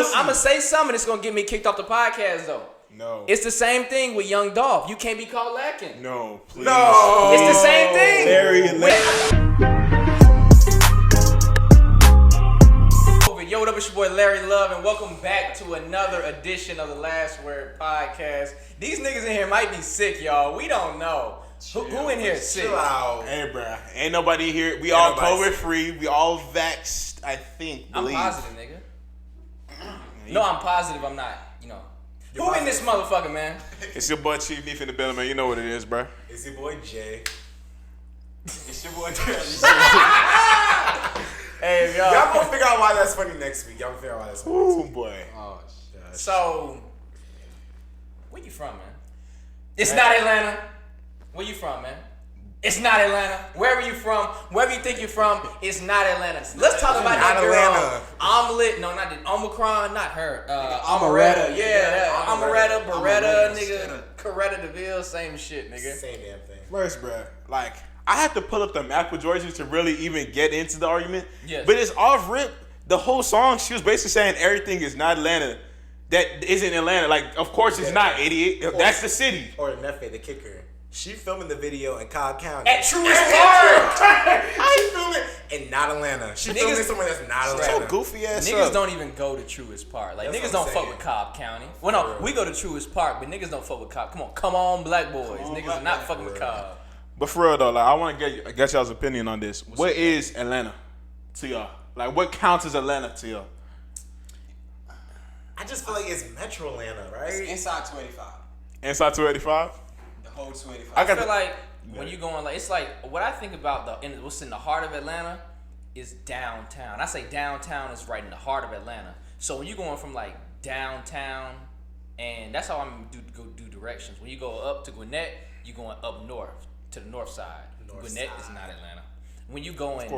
I'm gonna say something that's gonna get me kicked off the podcast though. No. It's the same thing with young Dolph. You can't be caught lacking. No, please. No. It's the same thing. Yo, what up, it's your boy Larry Love, and welcome back to another edition of the Last Word Podcast. These niggas in here might be sick, y'all. We don't know. Who in here is sick? Hey, bro. Ain't nobody here. We all COVID free. We all vaxxed, I think. I'm positive, nigga. No, I'm positive I'm not, Who in this motherfucker, man? It's your boy Chief Neef in the building, man. You know what it is, bro. It's your boy Jay. It's your boy Jay. Hey, y'all gonna figure out why that's funny next week. Y'all gonna figure out why that's funny. Ooh, boy. Oh, shit. So, where you from, man? It's not Atlanta. Where you from, man? It's not Atlanta. Wherever you from, wherever you think you're from, it's not Atlanta. Let's talk about that girl. Omelet. No, not the Omicron. Not her. Omeretta. Yeah. Omeretta, Beretta, nigga. Coretta DeVille. Same shit, nigga. Same damn thing. First, bro. Like, I had to pull up the map with Georgia to really even get into the argument. Yes. But it's off rip. The whole song, she was basically saying everything is not Atlanta. That isn't Atlanta. Like, of course it's not, idiot. That's the city. Or Nefe, the kicker. She filming the video in Cobb County. At Truist Park. She filming in not Atlanta. She filming somewhere that's not Atlanta. So goofy ass Niggas don't even go to Truist Park. Like, That's niggas what I'm don't fuck saying. with Cobb County. Well, no, we go to Truist Park, but niggas don't fuck with Cobb. Come on, black boys. Niggas are not fucking with Cobb. But for real though, like I want to get y'all's opinion on this. What is Atlanta to y'all? Like, what counts as Atlanta to y'all? I just feel like it's Metro Atlanta, right? It's inside 285. Inside 285? The whole 285. I feel like when you going like, it's like what I think about what's in the heart of Atlanta is downtown. I say downtown is right in the heart of Atlanta. So when you going from like downtown, and that's how I'm go do directions. When you go up to Gwinnett, you going up north to the north side. Gwinnett is not Atlanta. When you going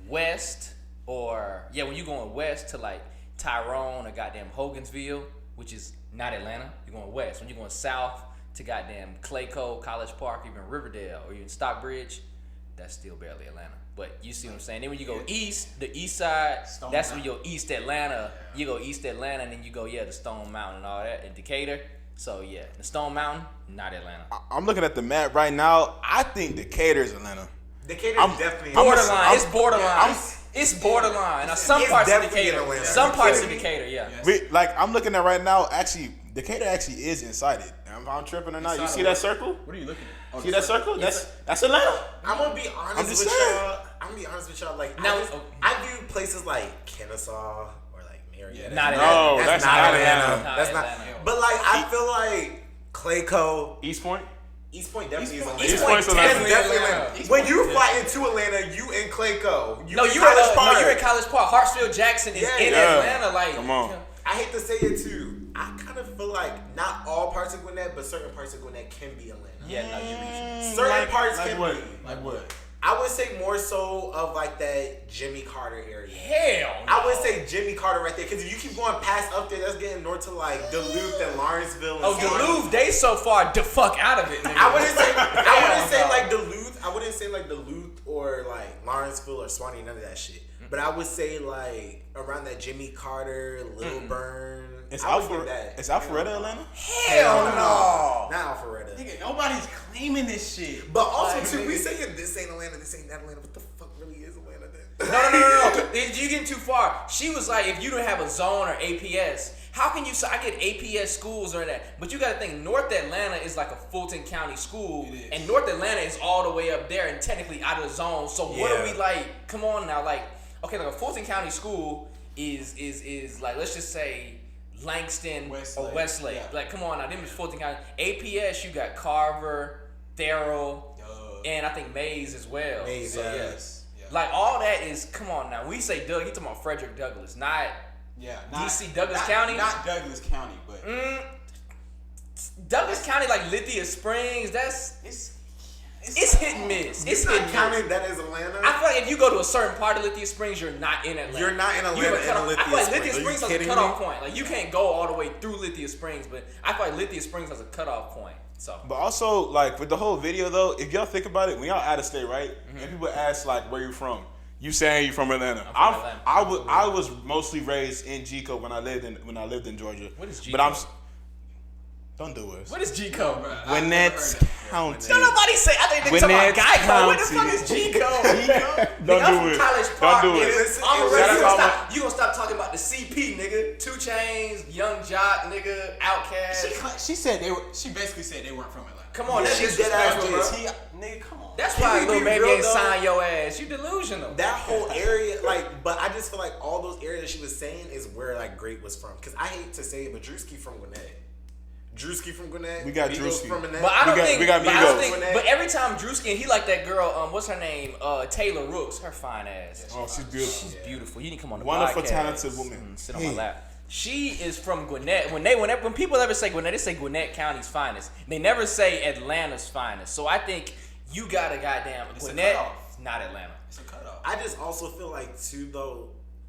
west, when you going west to like Tyrone or goddamn Hogansville, which is not Atlanta, you're going west. When you're going south to goddamn Clayco, College Park, even Riverdale, or even Stockbridge, that's still barely Atlanta. But you see what I'm saying? Then when you go east, the east side, that's when you go East Atlanta. You go East Atlanta, and then you go, the Stone Mountain and all that, and Decatur. So, the Stone Mountain, not Atlanta. I'm looking at the map right now. I think Decatur is Atlanta. Decatur is definitely borderline. It's borderline. It's borderline. Now, some parts of Decatur. Some parts of Decatur, I'm looking at right now, actually, Decatur actually is inside it. I'm tripping or not. You see that circle? What are you looking at? See that circle? That's Atlanta. I'm gonna be honest with y'all. Like, I view places like Kennesaw or like Marietta. That's not Atlanta. That's not. But like, I feel like Clayco, East Point definitely is Atlanta. East Point's definitely Atlanta. When you fly into Atlanta, you in Clayco. You're in College Park. Hartsfield Jackson is in Atlanta. Like, come on. I hate to say it too. I kind of feel like not all parts of Gwinnett, but certain parts of Gwinnett can be Atlanta. Certain parts can be. Like what? I would say more so of like that Jimmy Carter area. Hell no. I would say Jimmy Carter right there, because if you keep going past up there, that's getting north to like Duluth and Lawrenceville. And Duluth, they so far the fuck out of it. Nigga. I wouldn't say like Duluth. I wouldn't say like Duluth or like Lawrenceville or Swanee, none of that shit. But I would say like around that Jimmy Carter, Little Burn. Is Alpharetta Atlanta? Hell no. Not Alpharetta. Nigga, nobody's claiming this shit. But also too, we saying this ain't Atlanta, this ain't that Atlanta. What the fuck really is Atlanta then? No. You're getting too far. She was like, if you don't have a zone or APS, how can you say I get APS schools or that? But you got to think North Atlanta is like a Fulton County school, and North Atlanta is all the way up there and technically out of the zone. So what are we like? Come on now, like okay, like a Fulton County school is like, let's just say Langston or Westlake. Yeah. Like, come on now, them is Fulton County. APS, you got Carver, Therrell, and I think Mays as well. Mays, yes. Like, all that is, come on now. We say Doug, you talking about Frederick Douglass, not DC Douglas County. Not Douglas County, but Douglas County, like Lithia Springs, it's hit and miss. It's hit and miss. Counting that as Atlanta. I feel like if you go to a certain part of Lithia Springs, you're not in Atlanta. You're not in Atlanta. I feel like Lithia Springs has a cutoff point. Like, you can't go all the way through Lithia Springs, but I feel like Lithia Springs has a cutoff point. So. But also, like with the whole video though, if y'all think about it, when y'all out of state, right, and people ask like where you from, You saying you from Atlanta? I'm from Atlanta. I was mostly raised in G-Code when I lived in Georgia. What is But I'm. G-Code? Don't do it. What is G-Code? Gwinnett County. Don't nobody say. I think they talking about Gwinnett Geico. What the County. fuck is G-Code? Don't I'm do from it. College Park, Don't do it. nigga. Shout I'm out you gonna stop talking about the CP, nigga. 2 Chainz, Young Jock, nigga, Outkast. She said they were. She basically said they weren't from Atlanta. Come on, that's She dead ass disrespectful, did. bro. Nigga, come on. That's Can why we Lil be Baby real, ain't though? sign your ass. You delusional. That whole area, like, but I just feel like all those areas she was saying is where like Great was from. Cause I hate to say it, but Drewski from Gwinnett. Drewski from Gwinnett. We got Migos Drewski. from Gwinnett. But I don't think. we got but I don't Migos. think. But every time Drewski and he like that girl. What's her name? Taylor Rooks. Her fine ass. Oh, she's beautiful. She's beautiful. You didn't come on the Wonderful, podcast. talented woman. Sit on my lap. She is from Gwinnett. When people ever say Gwinnett, they say Gwinnett County's finest. They never say Atlanta's finest. So I think you got a goddamn It's a Gwinnett, cutoff. not Atlanta. It's a cutoff. I just also feel like too though,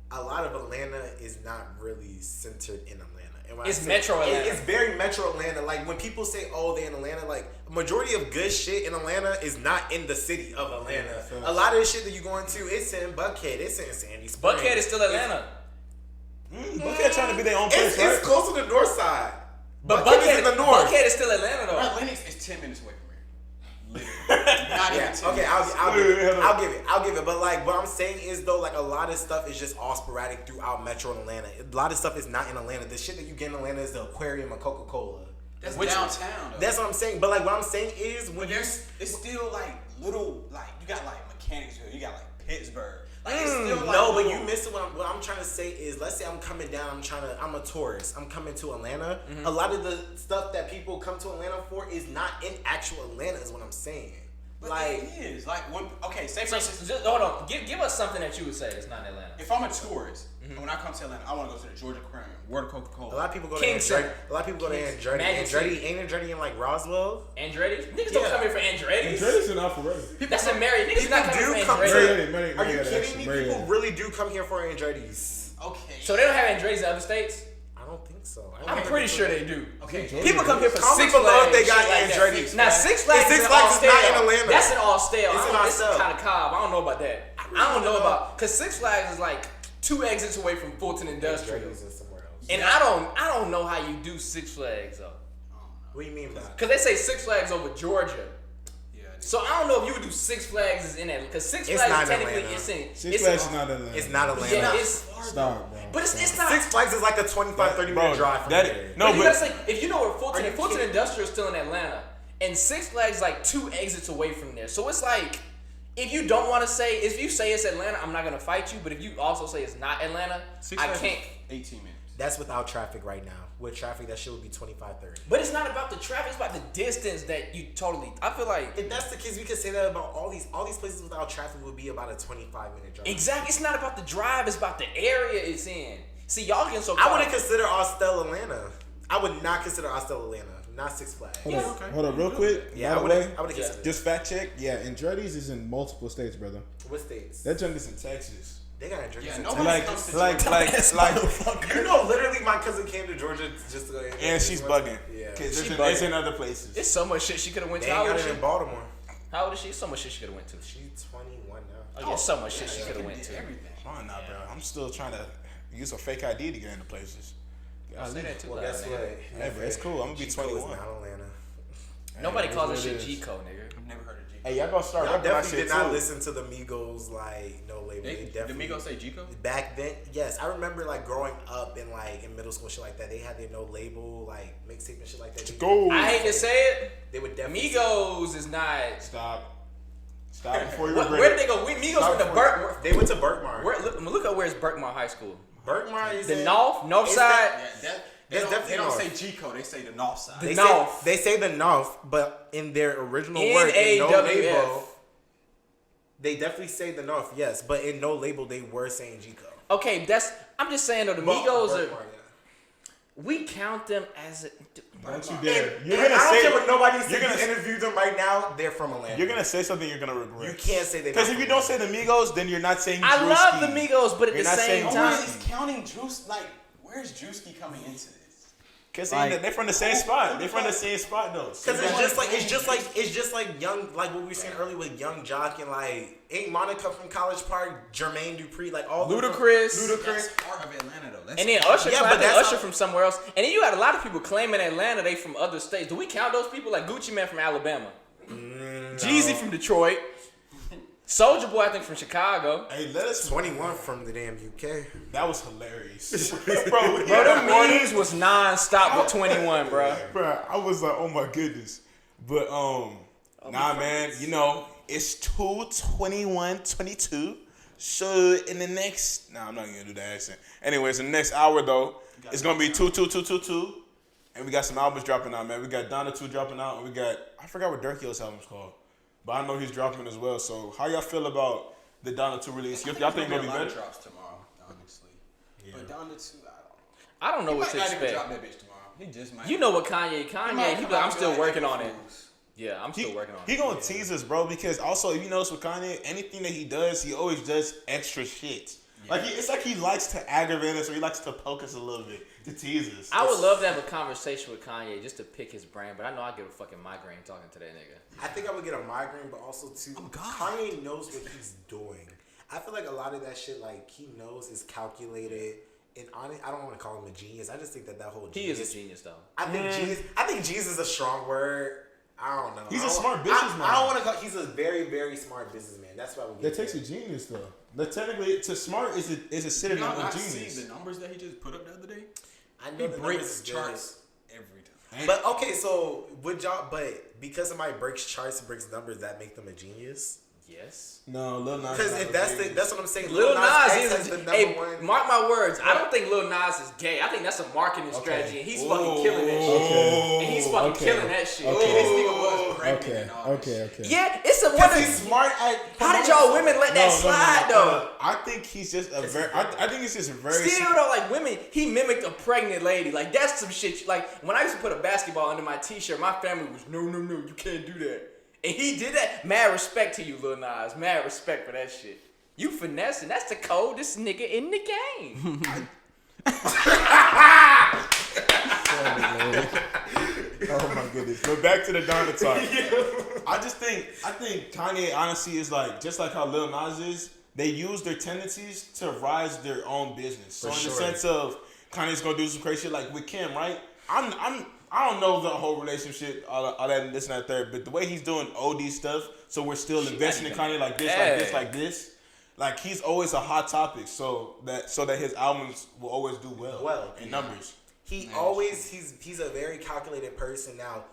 a lot of Atlanta is not really centered in Atlanta. And when I It's say- Metro Atlanta. It's very Metro Atlanta. Like when people say, "Oh, they're in Atlanta," like majority of good shit in Atlanta is not in the city of Atlanta. A lot of the shit that you go into, it's in Buckhead, it's in Sandy Springs. Buckhead is still Atlanta. Buckhead trying to be their own place, It's right? close to the north side. But Buckhead is in the north. Buckhead is still Atlanta though. Atlantic is 10 minutes away from here. Literally. Not even Yeah. 10 Okay. minutes. I'll give it. But like, what I'm saying is though, like a lot of stuff is just all sporadic throughout Metro and Atlanta. A lot of stuff is not in Atlanta. The shit that you get in Atlanta is the aquarium and Coca-Cola. That's Which- downtown, though. That's what I'm saying. But like, what I'm saying is when But there's, it's still like little, like, you got like Mechanicsville, you got like Pittsburgh. Like, it's still like. no, but little- you missing what I'm trying to say is, let's say I'm coming down, I'm a tourist, I'm coming to Atlanta. A lot of the stuff that people come to Atlanta for is not in actual Atlanta, is what I'm saying. But Like, it is. Like, when, okay, say for So, instance, just, hold on. Give us something that you would say is not in Atlanta. if I'm a tourist, and when I come to Atlanta, I want to go to the Georgia Aquarium, Word Coca-Cola. a lot of people go King to Center. Andretti. A lot of people go to King- Andretti. Magic Andretti City. ain't Andretti in like Roswell. Andretti's? Niggas don't Yeah. come here for Andretti's. Andretti's in Alpharetta. That's a married. Niggas not People coming do for come Andretti's. to- Marietta, Are you Marietta, kidding actually, me? Marietta. People really do come here for Andretti's. Okay. So they don't have Andretti's in other states? I don't think so. I'm pretty sure they do. Okay. People come here for Comment Six below Flags. if they got shit like that. Andretti's, Now man. Six Flags, Six is in Flags is not Austell. in Atlanta. That's in Austell. It's in It's Austell. kind of Cobb. I don't know about that. I don't know about because Six Flags is like 2 exits away from Fulton Industrial, Andretti's is somewhere else. and I don't know how you do Six Flags though, What do you mean by that? because they say Six Flags over Georgia. Yeah. So I don't know if you would do Six Flags is in Atlanta because Six It's Flags not is in technically Atlanta. it's in. Six it's Flags in, is not Atlanta. It's not Atlanta. Yeah, it's. Stop, bro. But it's not. Six Flags is like a 25, 30 minute drive from that here. no, But you gotta but say, if you know where Fulton, Are you Fulton kidding? Industrial is still in Atlanta, and Six Flags is like 2 exits away from there. So it's like, if you don't want to say, if you say it's Atlanta, I'm not gonna fight you. But if you also say it's not Atlanta, Six I Flags can't. is 18 minutes. That's without traffic right now. With traffic, that shit would be 25, 30. But it's not about the traffic; it's about the distance that you totally. I feel like If that's the case, we could say that about all these places without traffic would be about a 25-minute drive. exactly. It's not about the drive; it's about the area it's in. See, y'all getting so. I wouldn't consider Austell Atlanta. I would not consider Austell Atlanta. Not Six Flags. Hold on, hold on, real quick. Yeah, I By the would way, have considered. just fact check. Yeah, Andretti's is in multiple states, brother. What states? That junk is in Texas. They got Andretti's Yeah, in nobody Texas. comes to like You know, literally, my cousin came to Georgia just to go. and she's bugging. Yeah. Cause She it's in other places. It's so much shit she could have went They to. ain't How got old is it she? in Baltimore. How old is she? So much shit she could have went to. She's 21 now. Oh yeah, so much shit she could have went to. Everything. Come on now, bro. I'm still trying to use a fake ID to get into places. I say that too Well, loud, guess nigga. what? Hey, bro, it's cool. I'm gonna be G-Code is 21. not Atlanta. Nobody Hey, calls that's that what shit it is. G-code, nigga. I've never heard of G. Hey, y'all gonna start Y'all rapping my definitely shit did not too. listen to the Migos like no label. They The definitely Migos say G-Code? back then. Yes, I remember like growing up in like in middle school shit like that. They had their no label like mixtape and shit like that. Go. I hate to say it, They would definitely Migos is not. Stop. Stop before you Where regret did it. they go? Migos Stop went to before- Burke. They went to Berkmar. Look up where's Berkmar High School. Berkmar is The in- North Is Side. that- Yeah, That's they definitely don't north. say G-Code, they say the North Side. The They North. say the North, but in their original word, in no NAWF. label, they definitely say the North. Yes, but in no label, they were saying G-Code. Okay, I'm just saying though. The But Migos Berkmar, are. yeah. We count them as. Don't you dare. And You're I gonna don't say- care what nobody says. you're gonna- You interview them right now. They're from Atlanta. You're gonna say something you're gonna regret. You can't say they. Because if you don't say the Migos, then you're not saying I love the Drewski. Migos, but at You're the not same saying time, Is counting Juice, like, where's Drewski coming into this? Cause Like- they're from the same spot. They're from the same spot though. Because it's just like young, like what we were saying earlier with Young Jock and like ain't Monica from College Park, Jermaine Dupri, like all Ludacris. That's part of Atlanta though. That's And then part Usher, Yeah, I but think that's Usher how- from somewhere else. And then you got a lot of people claiming Atlanta they from other states. Do we count those people? Like Gucci Man from Alabama, Jeezy from Detroit, Soulja Boy I think from Chicago. Hey, let us. 21 from the damn UK. That was hilarious, bro. Bro, them memes was non-stop with 21, bro. Bro, I was like, oh my goodness. But nah, man. You know, it's 2:21:22. So in the next, I'm not gonna do the accent. Anyways, in the next hour though, it's gonna be 2:22:22, and we got some albums dropping out, man. We got Donna 2 dropping out, and we got I forgot what Durkio's album's called, but I know he's dropping as well. So how y'all feel about the Donna 2 release? Y'all think it'll be better? drops tomorrow, honestly. But Donda 2, I don't know he what to might not even drop expect. that bitch tomorrow. He just might. You know what Kanye, he be like, I'm still working on it. Fools. Yeah, I'm still working on it. He gonna tease us, bro, because also if you notice with Kanye, anything that he does, he always does extra shit. Like it's like he likes to aggravate us or he likes to poke us a little bit to tease us. I would love to have a conversation with Kanye just to pick his brain, but I know I get a fucking migraine talking to that nigga. I think I would get a migraine, but also too, Kanye knows what he's doing. I feel like a lot of that shit, like he knows, is calculated. And honestly, I don't want to call him a genius. I just think that whole He genius. is a genius though. I think genius is a strong word. I don't know. He's a I don't- smart businessman. I don't want to call. He's a very, very smart businessman. That's why we. That takes a genius though. But technically, to smart is a Did synonym y'all of not genius. see the numbers that he just put up the other day? I know He the numbers breaks is good. charts every time. But okay, so would y'all? But because somebody breaks charts and breaks numbers, that make them a genius. Yes. No, Lil Nas. Because is if not that's a the genius. that's what I'm saying. Lil Nas X is has the number hey, one. mark my words. I don't think Lil Nas is gay. I think that's a marketing strategy, and he's fucking killing that shit. Okay. And he's fucking Okay. killing that shit. Okay. This nigga was pregnant Okay. and all that shit. Okay. Yeah, it's a Because wonder. he's smart at. How did y'all women let that slide though? I think he's just a very. I think it's just a very. Still though, like women, he mimicked a pregnant lady. Like that's some shit. Like when I used to put a basketball under my t-shirt, my family was no, you can't do that. And he did that. Mad respect to you, Lil Nas. Mad respect for that shit. You finessing. That's the coldest nigga in the game. Oh my goodness. But back to the Donna talk. I think Kanye honestly is like just like how Lil Nas is. They use their tendencies to rise their own business. So in the sense of Kanye's gonna do some crazy shit like with Kim, right? I don't know the whole relationship, all that, this and that, third, but the way he's doing OD stuff, so we're still investing in Kanye like this, like this. Like he's always a hot topic, so that his albums will always do well in numbers. He's a very calculated person. Now,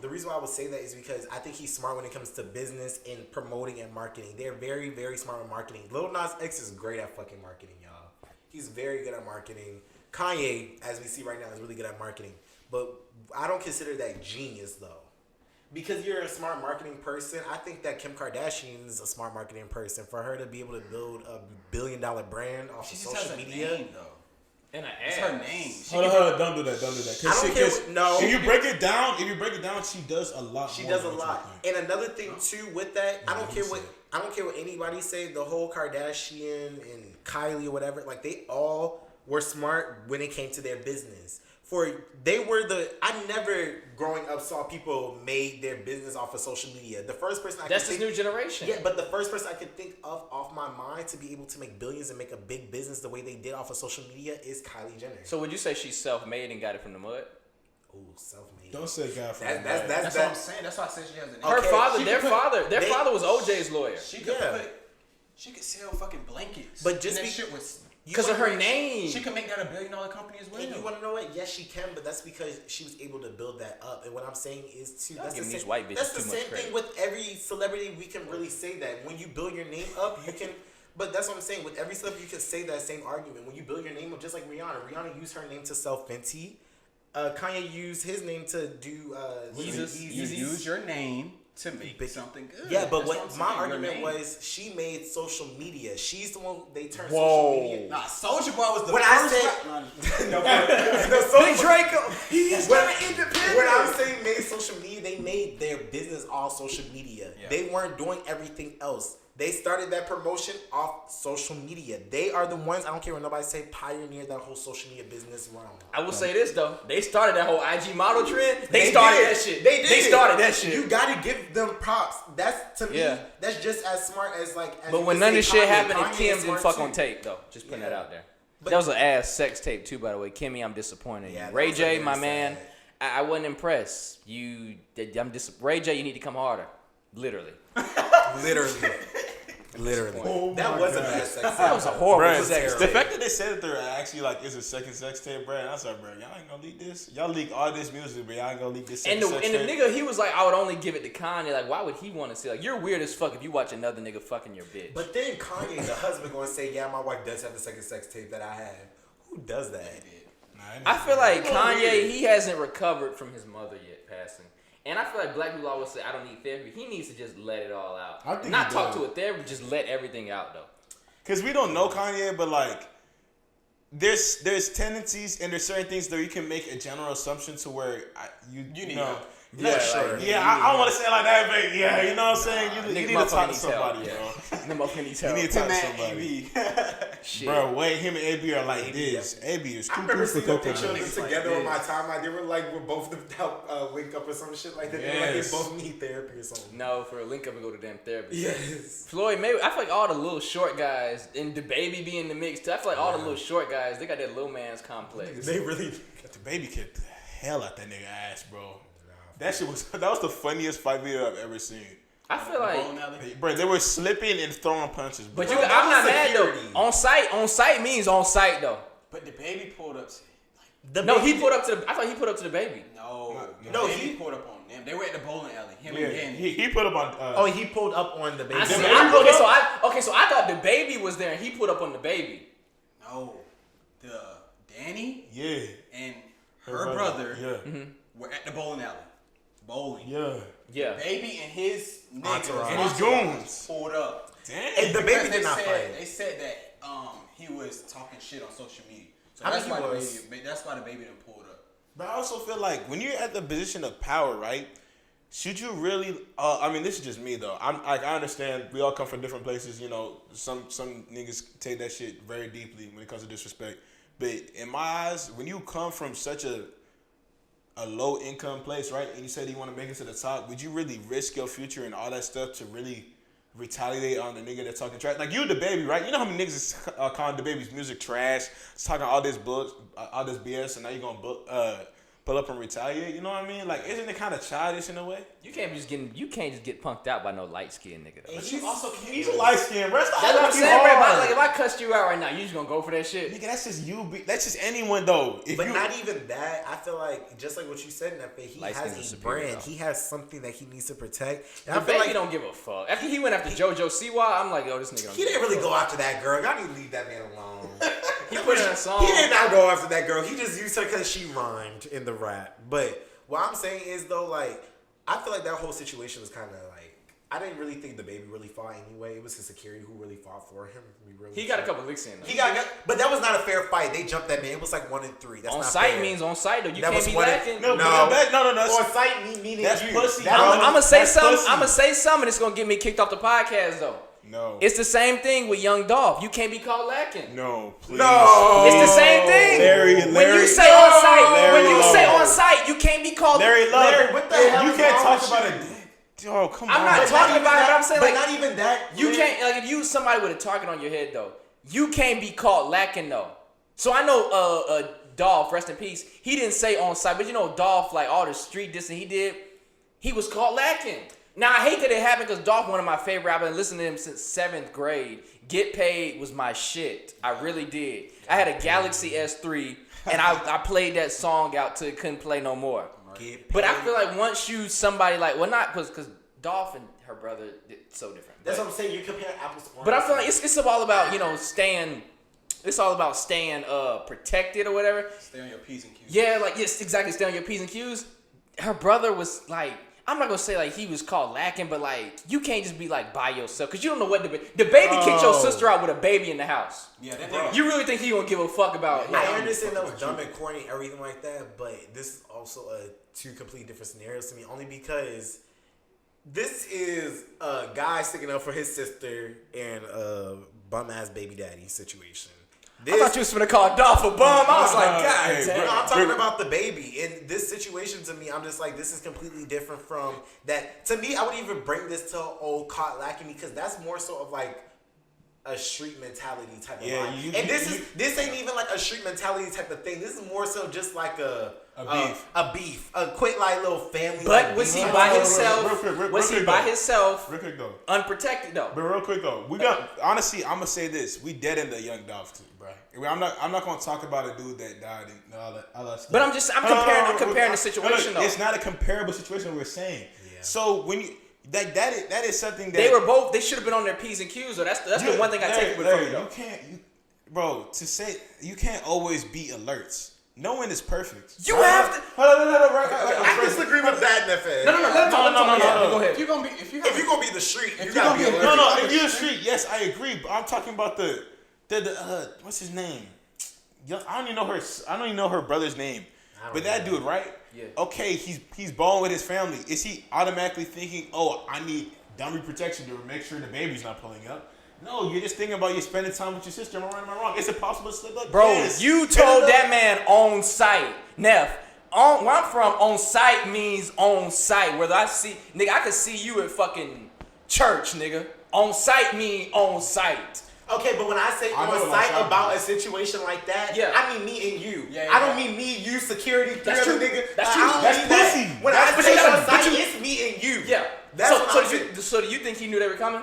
the reason why I would say that is because I think he's smart when it comes to business and promoting and marketing. They're very, very smart with marketing. Lil Nas X is great at fucking marketing, y'all. He's very good at marketing. Kanye, as we see right now, is really good at marketing. But I don't consider that genius, though. Because you're a smart marketing person, I think that Kim Kardashian is a smart marketing person. For her to be able to build a $1 billion brand off She of just social has a media. name though. And an It's ass. her name. She Hold on, don't do that. I don't care what- no. If you break it down, she does a lot. She more does a than what you lot. think. And another thing too with that, I don't care he what anybody say, the whole Kardashian and Kylie or whatever, like they all were smart when it came to their business. I never growing up saw people made their business off of social media. The first person That's this new generation. Yeah, but the first person I could think of off my mind to be able to make billions and make a big business the way they did off of social media is Kylie Jenner. So would you say she's self-made and got it from the mud? Ooh, self-made. Don't say God from That's what I'm saying. That's why I said she has a name. Her Okay, father, their father was OJ's lawyer. She could Yeah. she could sell fucking blankets. But just and that be- shit was Because of her name. She could make that $1 billion company as well. And you want to know what? Yes, she can, but that's because she was able to build that up. And what I'm saying is, too, that's the giving same, these white bitches that's the too much same credit. thing with every celebrity. We can really say that when you build your name up, you can. But that's what I'm saying. With every celebrity, you can say that same argument. When you build your name up, just like Rihanna. Rihanna used her name to sell Fenty. Kanye used his name to do Yeezus. You use your name to make Big- something good. Yeah, but That's what I'm my saying, your argument name. was, she made social media. She's the one they turned Whoa. social media. Nah, Soulja Boy was the When I first said- rap- No, Big Draco. He's not independent. When I'm saying made social media, they made their business all social media. Yeah. They weren't doing everything else. They started that promotion off social media. They are the ones, I don't care what nobody say, pioneered that whole social media business realm. I will say this though. They started that whole IG model trend. They started that shit. They started that shit. You gotta give them props. That's, to me, that's just as smart as like. As but when none of this shit happened, and Kim didn't fuck on tape though. Just putting that out there. But that was an ass sex tape too, by the way. Kimmy, I'm disappointed. Yeah, Ray J, my man, I wasn't impressed. Ray J, you need to come harder. Literally. Literally. Oh that was a bad sex tape. That was a horrible sex tape. The fact that they said that there actually like is a second sex tape, bro, and I was like, bro, y'all ain't gonna leak this. Y'all leak all this music, but y'all ain't gonna leak this sex tape. And the nigga, he was like, I would only give it to Kanye. Like, why would he want to see? Like, you're weird as fuck if you watch another nigga fucking your bitch. But then Kanye, the husband, gonna say, yeah, my wife does have the second sex tape that I had. Who does that? I feel like Kanye, he hasn't recovered from his mother yet passing. And I feel like black people always say, I don't need therapy. He needs to just let it all out. I think not talk to a therapist, just let everything out, though. Because we don't know Kanye, but, like, there's tendencies and there's certain things that you can make a general assumption to where you need help. Yeah, sure. I don't want to say it like that, but yeah, you know what I'm saying? You need to talk to somebody, bro. You need to talk to somebody. Bro, wait, him and AB are like this. AB is I remember seeing a picture of them together on my timeline. They were like, we're both of them help link up or some shit like that. They were like, they both need therapy or something. No, for a link up and go to damn therapy. Yes. Floyd, maybe I feel like all the little short guys, and DaBaby be in the mix too. I feel like all the little short guys, they got that little man's complex. They really DaBaby kicked the hell out that nigga ass, that was the funniest fight video I've ever seen. I feel like, bro, they were slipping and throwing punches. Bro. But I'm not mad though. On site means on site though. But DaBaby pulled up. He pulled up to. I thought he put up to DaBaby. No, he pulled up on them. They were at the bowling alley. Him and Danny. He put up on. He pulled up on DaBaby. So I thought DaBaby was there and he put up on DaBaby. No, Danny. Yeah. And her brother. Yeah. Were at the bowling alley. Bowling. Yeah. Baby and his niggas and his goons pulled up. Damn. And DaBaby did not fight. They said that he was talking shit on social media. So that's why DaBaby done pulled up. But I also feel like when you're at the position of power, right? Should you really? I mean, this is just me though. I understand we all come from different places. You know, some niggas take that shit very deeply when it comes to disrespect. But in my eyes, when you come from such a low income place, right? And you said you want to make it to the top. Would you really risk your future and all that stuff to really retaliate on the nigga that's talking trash? Like you, DaBaby, right? You know how many niggas is calling DaBaby's music trash, talking all this BS, and now you gonna pull up and retaliate? You know what I mean? Like, isn't it kind of childish in a way? You can't just get punked out by no light skinned nigga though. But you also he's a light skinned, bro. That's what I'm saying, bro. Like if I cussed you out right now, you just gonna go for that shit? Nigga, that's just you. That's just anyone though. Not even that. I feel like just like what you said in that way, he has a brand. He has something that he needs to protect. And I feel like he don't give a fuck. After he went after JoJo Siwa, I'm like, yo, this nigga. He didn't really go after that girl. Y'all need to leave that man alone. He put in a song. He did not go after that girl. He just used her because she rhymed in the rap. But what I'm saying is though, like, I feel like that whole situation was kind of like, I didn't really think DaBaby really fought anyway. It was his security who really fought for him. He got a couple licks in though. But that was not a fair fight. They jumped that man. It was like 1-3. That's on not site fair. means on site though. You can't be lacking. No. On site meaning that's pussy. I'm gonna say something. I'm gonna say something. It's gonna get me kicked off the podcast though. No. It's the same thing with Young Dolph. You can't be called lacking. No, please. No. It's the same thing. Larry, when you say on site, you can't be called Larry, what the hell? You can't talk about it. Oh, come on. I'm not talking about it. I'm saying but like not even that. You can't like if you somebody with a target on your head though, you can't be called lacking though. So I know Dolph, rest in peace. He didn't say on site, but you know Dolph, like all the street dissing he did, he was called lacking. Now, I hate that it happened because Dolph, one of my favorite, I've been listening to him since 7th grade. Get Paid was my shit. I really did. I had a Galaxy S3, and I played that song out till it couldn't play no more. But I feel like once you somebody like, well, not because Dolph and her brother did so different. That's what I'm saying. You compare apples to oranges. But I feel like it's all about, you know, staying protected or whatever. Stay on your P's and Q's. Yeah, like, yes, exactly. Stay on your P's and Q's. Her brother was like, I'm not gonna say like he was caught lacking, but like you can't just be like by yourself because you don't know what DaBaby kicked your sister out with a baby in the house. Yeah, that nigga. You really think he gonna give a fuck about? I understand that was dumb and corny, everything like that, but this is also two completely different scenarios to me. Only because this is a guy sticking up for his sister and a bum ass baby daddy situation. I thought you was gonna call Dolph a bum. I was like, God damn. No, I'm talking about the baby. In this situation, to me, I'm just like, this is completely different from that. To me, I would even bring this to caught lacking because that's more so of like a street mentality type of line. And this ain't even like a street mentality type of thing. This is more so just like a beef, a quick like little family. But like, was he by himself? Was he by himself? Real quick though, unprotected though. But real quick though, we got honestly, I'm gonna say this: we dead in the young Dolph too, bro. I'm not gonna talk about a dude that died and all that stuff. But I'm comparing the situation though. It's not a comparable situation. We're saying. Yeah. So when you that is something that they should have been on their P's and Q's. So that's the one thing I take from you though. You can't always be alerts. No one is perfect. You have to. I disagree with that, Nefes. No. Go ahead. If you're gonna be the street, you gotta be alert. No. If you're the street, yes, I agree. But I'm talking about the what's his name? I don't even know her brother's name. But that dude, right? Yeah. Okay, he's balling with his family. Is he automatically thinking, oh, I need dummy protection to make sure the baby's not pulling up? No, you're just thinking about you spending time with your sister. Am I right? Am I wrong? It's impossible to slip up. Bro, yes. You told that man on site. Neff, where I'm from, on site means on site. Whether I could see you at fucking church, nigga. On site mean on site. Okay, but when I say on site about a situation like that, I mean me and you. I don't mean me, you, security, that's true. Nigga. That's true. That's pussy. When I say on site, it's me and you. Yeah. So do you think he knew they were coming?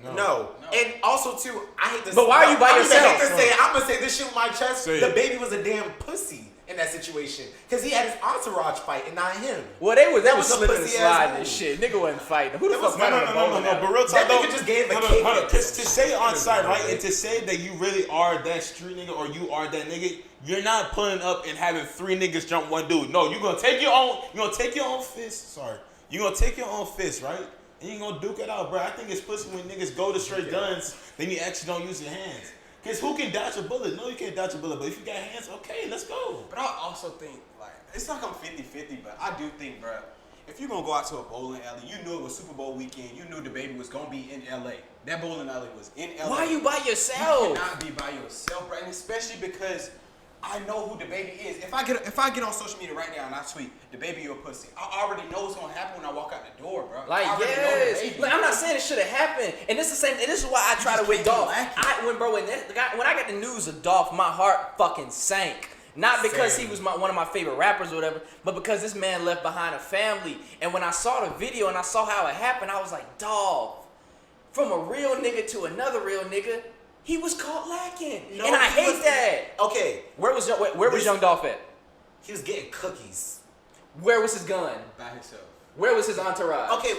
No. And also too, I hate to say. But why are you by yourself? I hate to say it. I'm gonna say this shit with my chest. DaBaby was a damn pussy in that situation because he had his entourage fight and not him. Well, they was slipping and sliding and shit. Nigga wasn't fighting. Who the fuck fighting on the ball? No. But real talk, that nigga just gave a kick. To say on site, right, and to say that you really are that street nigga or you are that nigga, you're not pulling up and having 3 niggas jump one dude. No, you're gonna take your own fist. Sorry, you're gonna take your own fist, right? And you gonna duke it out, bro. I think it's pussy when niggas go to straight guns, then you actually don't use your hands. Cause who can dodge a bullet? No, you can't dodge a bullet. But if you got hands, okay, let's go. But I also think, like, it's not I'm 50-50, but I do think, bro, if you're gonna go out to a bowling alley, you knew it was Super Bowl weekend, you knew DaBaby was gonna be in LA. That bowling alley was in LA. Why are you by yourself? You cannot be by yourself, bro. And especially because I know who DaBaby is. If I get on social media right now and I tweet DaBaby you're a pussy, I already know what's gonna happen when I walk out the door, bro. Like, yes. Like, I'm not saying it should have happened. And this is the same. And this is why I tried to with Dolph. When I got the news of Dolph, my heart fucking sank. Not because he was one of my favorite rappers or whatever, but because this man left behind a family. And when I saw the video and I saw how it happened, I was like, Dolph, from a real nigga to another real nigga, he was caught lacking. No, and I hate that. Okay. Where was Young Dolph at? He was getting cookies. Where was his gun? By himself. Where was his entourage? Okay,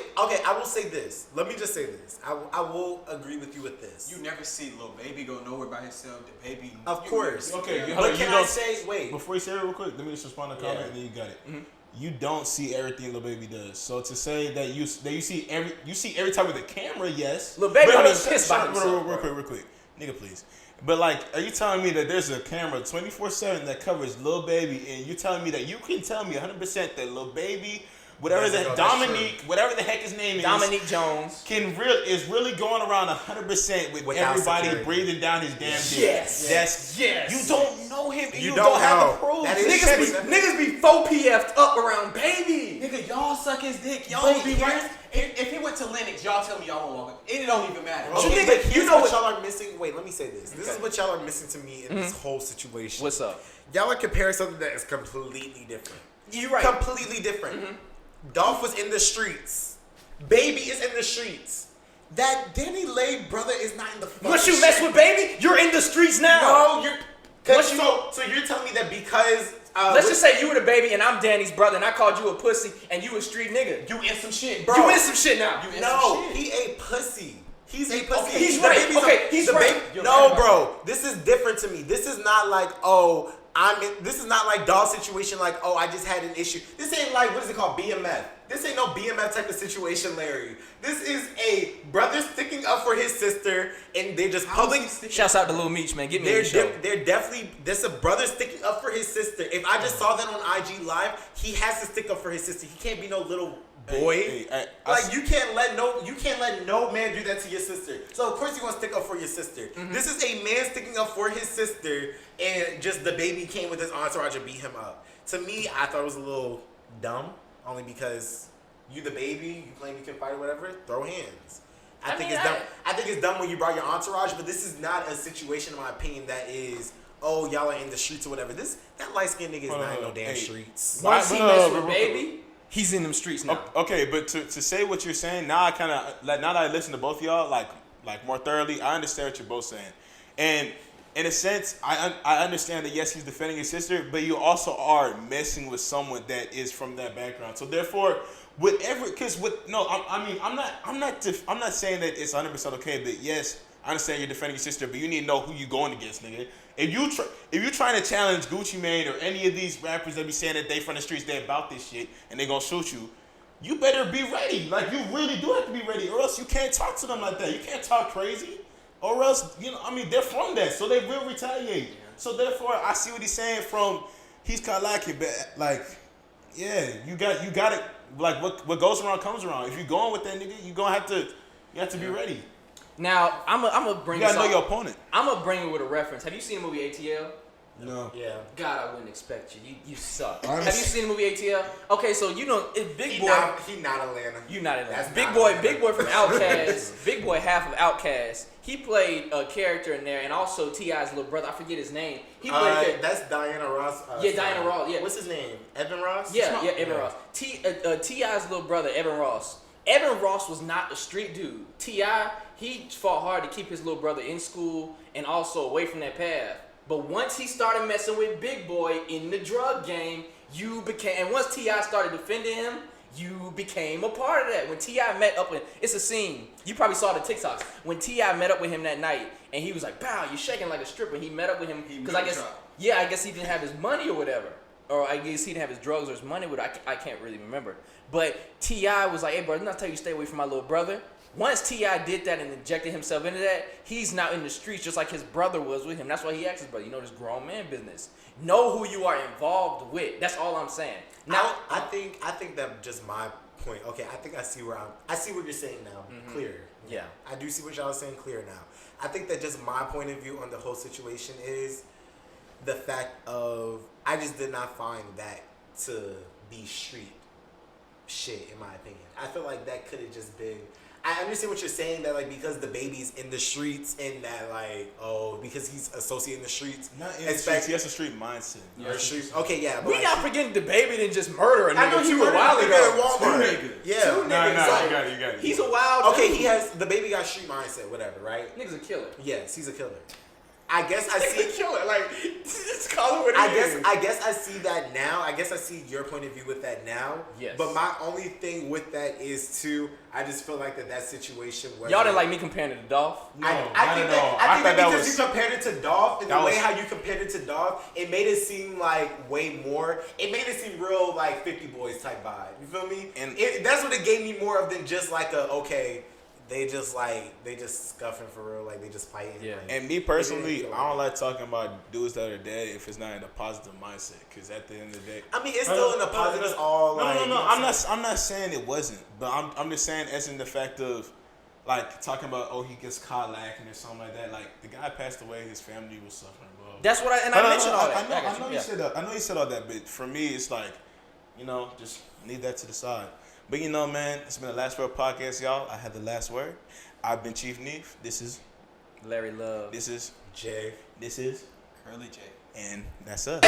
I will say this. Let me just say this. I will agree with you with this. You never see Lil Baby go nowhere by himself. DaBaby. Of course. Okay, but can I say, wait. Before you say it real quick, let me just respond to the comment and then you got it. Mm-hmm. You don't see everything Lil Baby does. So to say that you see every time with the camera, yes. Lil Baby was pissed by himself. Real quick. Nigga, please. But like, are you telling me that there's a camera 24/7 that covers Lil Baby, and you telling me that you can tell me 100% that Lil Baby, whatever whatever the heck his name is, Dominique Jones, is really going around 100% with everybody security. Breathing down his damn dick. Yes. You don't know him. And you don't have the proof. Niggas be 4PF'd up around Baby. Nigga, y'all suck his dick. Y'all be right. If he went to Lennox, y'all tell me y'all won't walk up. It don't even matter. Okay, but you know what y'all are missing. Wait, let me say this. This is what y'all are missing to me in this whole situation. What's up? Y'all are comparing something that is completely different. You're right. Completely different. Dolph was in the streets. Baby is in the streets. That Danny Lay brother is not in the fucking Once you mess with Baby, you're in the streets now. No, so you're telling me that because let's just say you were the Baby and I'm Danny's brother and I called you a pussy and you a street nigga. You in some shit, bro. You in some shit now. He a pussy. He's a pussy. Okay, he's right. Okay, he's right. No, bro. This is different to me. This is not like, This is not like Dolph's situation. Like, oh, I just had an issue. This ain't like, what is it called, BMF. This ain't no BMF type of situation, Larry. This is a brother sticking up for his sister, and they just public. Shouts out to Lil Meech, man. Get me in the show. They're definitely. There's a brother sticking up for his sister. If I just saw that on IG Live, he has to stick up for his sister. He can't be no little boy. You can't let no man do that to your sister. So of course you want to stick up for your sister. Mm-hmm. This is a man sticking up for his sister, and just DaBaby came with his entourage and beat him up. To me, I thought it was a little dumb, only because you DaBaby, you claim you can fight or whatever. Throw hands. I think it's dumb. I think it's dumb when you brought your entourage, but this is not a situation, in my opinion, that is, oh, y'all are in the streets or whatever. That light skinned nigga is not in no damn streets. Once he messed with Baby, he's in them streets now. Okay, but to say what you're saying, now now that I listen to both of y'all like more thoroughly, I understand what you're both saying. And in a sense, I understand that yes, he's defending his sister, but you also are messing with someone that is from that background. So therefore, I'm not saying that it's 100% okay, but yes, I understand you're defending your sister, but you need to know who you going against, nigga. If you trying to challenge Gucci Mane or any of these rappers that be saying that they from the streets, they about this shit, and they gonna shoot you, you better be ready. Like, you really do have to be ready, or else you can't talk to them like that. You can't talk crazy, or else, they're from that, so they will retaliate. So therefore, I see what he's saying from, he's kind of like it, but like, yeah, you got it. Like, what goes around comes around. If you're going with that nigga, you have to be ready. Now, I'm gonna bring. You gotta know your opponent. I'm gonna bring it with a reference. Have you seen the movie ATL? No. Yeah. God, I wouldn't expect you. You suck. Honest. Have you seen the movie ATL? Okay, so if Big Boy. He not Atlanta. You not Atlanta. That's Big not Boy. Atlanta. Big Boy from Outkast. Big Boy, half of Outkast. He played a character in there, and also T.I.'s little brother. I forget his name. He played a character. That's Diana Ross. Diana Ross. Yeah. What's his name? Evan Ross. Yeah, Evan Ross. T.I.'s little brother, Evan Ross. Evan Ross was not a street dude. T.I., he fought hard to keep his little brother in school and also away from that path. But once he started messing with Big Boy in the drug game, and once T.I. started defending him, you became a part of that. When T.I. met up with, it's a scene, you probably saw the TikToks, when T.I. met up with him that night, and he was like, "Pow, you're shaking like a stripper." He met up with him, because I guess he didn't have his money or whatever. Or I guess he didn't have his drugs or his money, but I can't really remember. But T.I. was like, "Hey, bro, didn't I tell you stay away from my little brother?" Once T.I. did that and injected himself into that, he's now in the streets just like his brother was with him. That's why he asked his brother, this grown man business. Know who you are involved with. That's all I'm saying. Now, I think that just my point. Okay, I think I see what you're saying now. Mm-hmm. Clear. Yeah. I do see what y'all are saying clear now. I think that just my point of view on the whole situation is the fact of, I just did not find that to be street shit, in my opinion. I feel like that could have just been, I understand what you're saying, that like because DaBaby's in the streets and that like, because he's associating the streets. Not in the streets, he has a street mindset. Okay, yeah. But we not forgetting DaBaby didn't just murder a nigga. I know he a murdered while a nigga ago. at Walmart. Two niggas. Yeah. Two niggas. You got it. He's a wild dude. DaBaby got street mindset, whatever, right? Nigga's a killer. Yes, he's a killer. I guess I see a killer. Like, just call it what it is. I guess I see that now. I guess I see your point of view with that now. Yes. But my only thing with that is I just feel like that situation was. Y'all didn't like me comparing it to Dolph? No, I think that because you compared it to Dolph, and the way how you compared it to Dolph, it made it seem like way more. It made it seem real like 50 Boys type vibe. You feel me? And that's what it gave me more of than just like they just scuffing for real, like they just fighting. Yeah. Like, and me personally, I don't like talking about dudes that are dead if it's not in a positive mindset. Because at the end of the day, I mean, it's still in a positive. No. I'm not saying it wasn't, but I'm just saying as in the fact of like talking about he gets caught lacking or something like that. Like the guy passed away, his family was suffering. Bro. That's what I mentioned all that. I know you said that. I know you said all that, but for me, it's like just leave that to the side. But man, it's been the Last Word podcast, y'all. I had the last word. I've been Chief Neef. This is Larry Love. This is Jay. This is Curly J. And that's us.